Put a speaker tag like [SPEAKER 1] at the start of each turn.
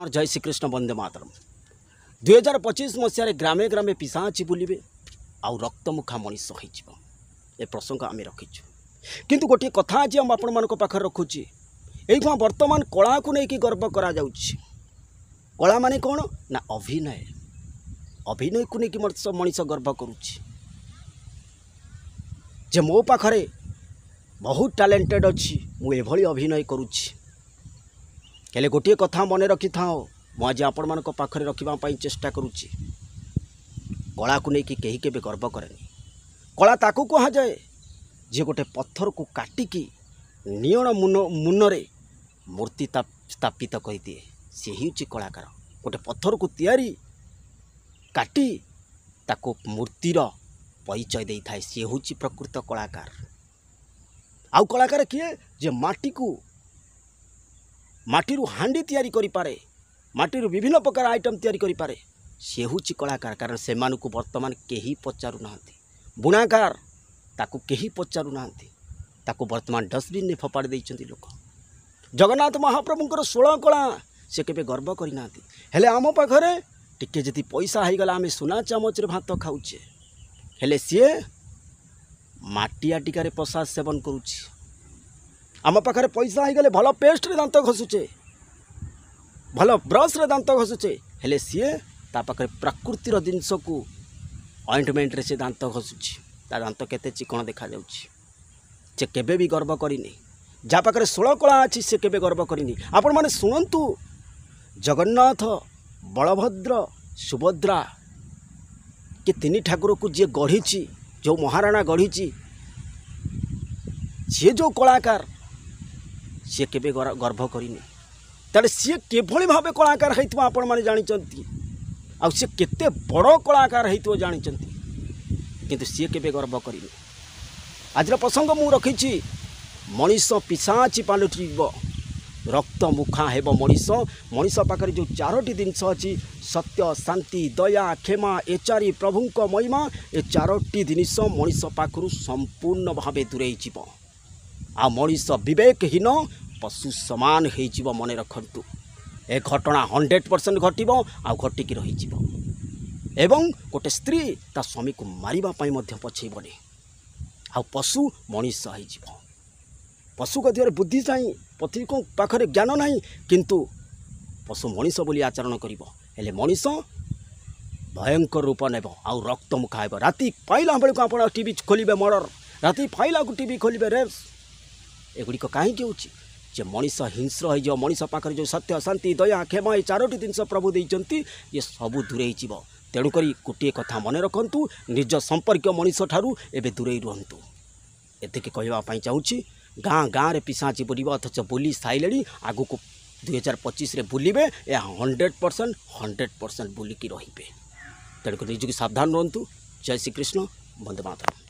[SPEAKER 1] जय श्रीकृष्ण वंदे मातरम 2025 मसीह ग्रामे ग्रामे पिशाची बुलिबे आउ रक्तमुखा मनीष ए प्रसंग आम रखीचु किंतु गोटे कथा आज हम आपण मान पाखे रखुची यही वर्तमान कला को लेकिन गर्व करा कला माने कौन ना अभिनय अभिनय को लेकिन मनीष गर्व करुच्ची जे मो पाखरे बहुत टैलेंटेड अच्छी मुझे अभिनय करुच्ची हेले गोटे कथा मन रखि था मुझे आपण मान पाखरे रखापी चेष्टा करुच्ची कला को लेकिन कहीं के गर्व करेनि कला ताकू कह जाए जे गोटे पत्थर को काटिकी नियण मुनरे मूर्ति स्थापित कर दिए सी हूँ कलाकार गोटे पत्थर को तैयारी काटी ताको मूर्तिर परिचय दे था सी हूँ प्रकृत कलाकार आउ कलाकार किए जे माटी को माटी हांडी तैयारी करि पारे माटी विभिन्न प्रकार आइटम तैयारी करि पारे सी हूँ कलाकार कारण से वर्तमान केही पचारू ना बुणाकार ताकू केही पचारू ना ताकू वर्तमान डस्टबिन ने फपाड़ी देइचंती लोक जगन्नाथ महाप्रभुंकर 16 कला से केबे गर्व करना हेले आम पाखरे टिके जदि पैसा हो गला आम सुना चामच रे भात खाऊचे हेले सीए माटिया टिकार प्रसाद सेवन करुच्ची आम पाखरे पैसा हो गले भल पेस्ट रे दांत घसुचे भल ब्रश रे दांत घसुचे हेले सीए ता पाखरे प्रकृतिर जिनस को ऑइंटमेंट रे से दांत घसुची ता दांत केते चिकण देखा जाउची से केबे भी गर्व करिनी जा पाखरे 16 कला अच्छी से केबे गर्व करिनी आपण माने सुनंतु जगन्नाथ बलभद्र सुभद्रा के तीन ठाकुर को जे गढ़ी जो महाराणा गढ़ी सी जो कलाकार सी केबे गर्व करिनी ताले सी केभली भावे कलाकार होइतबो आपण माने जानिचंती आ सी केते बड़ कलाकार होइतबो जानिचंती किंतु सी केबे गर्व करिनी आज प्रसंग मु रखी मनीष पिशाची पालुटिब रक्त मुखा हेब मनीष मनीष पाखरे जो 4टी जिनस अच्छी सत्य शांति दया क्षमा एचारी प्रभुंक महिमा ए 4टी जिनिस मनीष पाखरु संपूर्ण भावे दूरेई जीव आ मनीष विवेकहीन पशु समान हो मन रखंतु ए घटना 100% घटिब आ घटिकी रही एवं गोटे स्त्री ता स्वामी को मारिबा पछेबनी आ पशु मनीष हो पशु गतिर बुद्धि चाहिए पति को पाखरे ज्ञान नहीं किंतु पशु मनीष बोली आचरण करिबो हेले मनीष भयंकर रूप नेब आ रक्त मुखा हेब राति पाइला बेलू आप टीवी खोलिबे मर्डर राति पाइला को टीवी खोलिबे रेप्स एगुड़िक कहीं जे मनीष हिंस्र हो मनीष पाखरे जो सत्य शांति दया क्षमा ये 4टी जिनस प्रभु देइचंती ये सबू दूरे जीव तेणुक गोटे कथा मन रखु निज संपर्क मनीष ठारू एबे दूरे रुहतु एतिक कहवाई चाहूँगी गाँ गाँव में पिशाची बुलिब अथच बुली सारे आगु को 2025 बुलिबे 100% बुलिकी रे तेणुक निजी सावधान रुहतु। जय श्रीकृष्ण वंदे मातरम।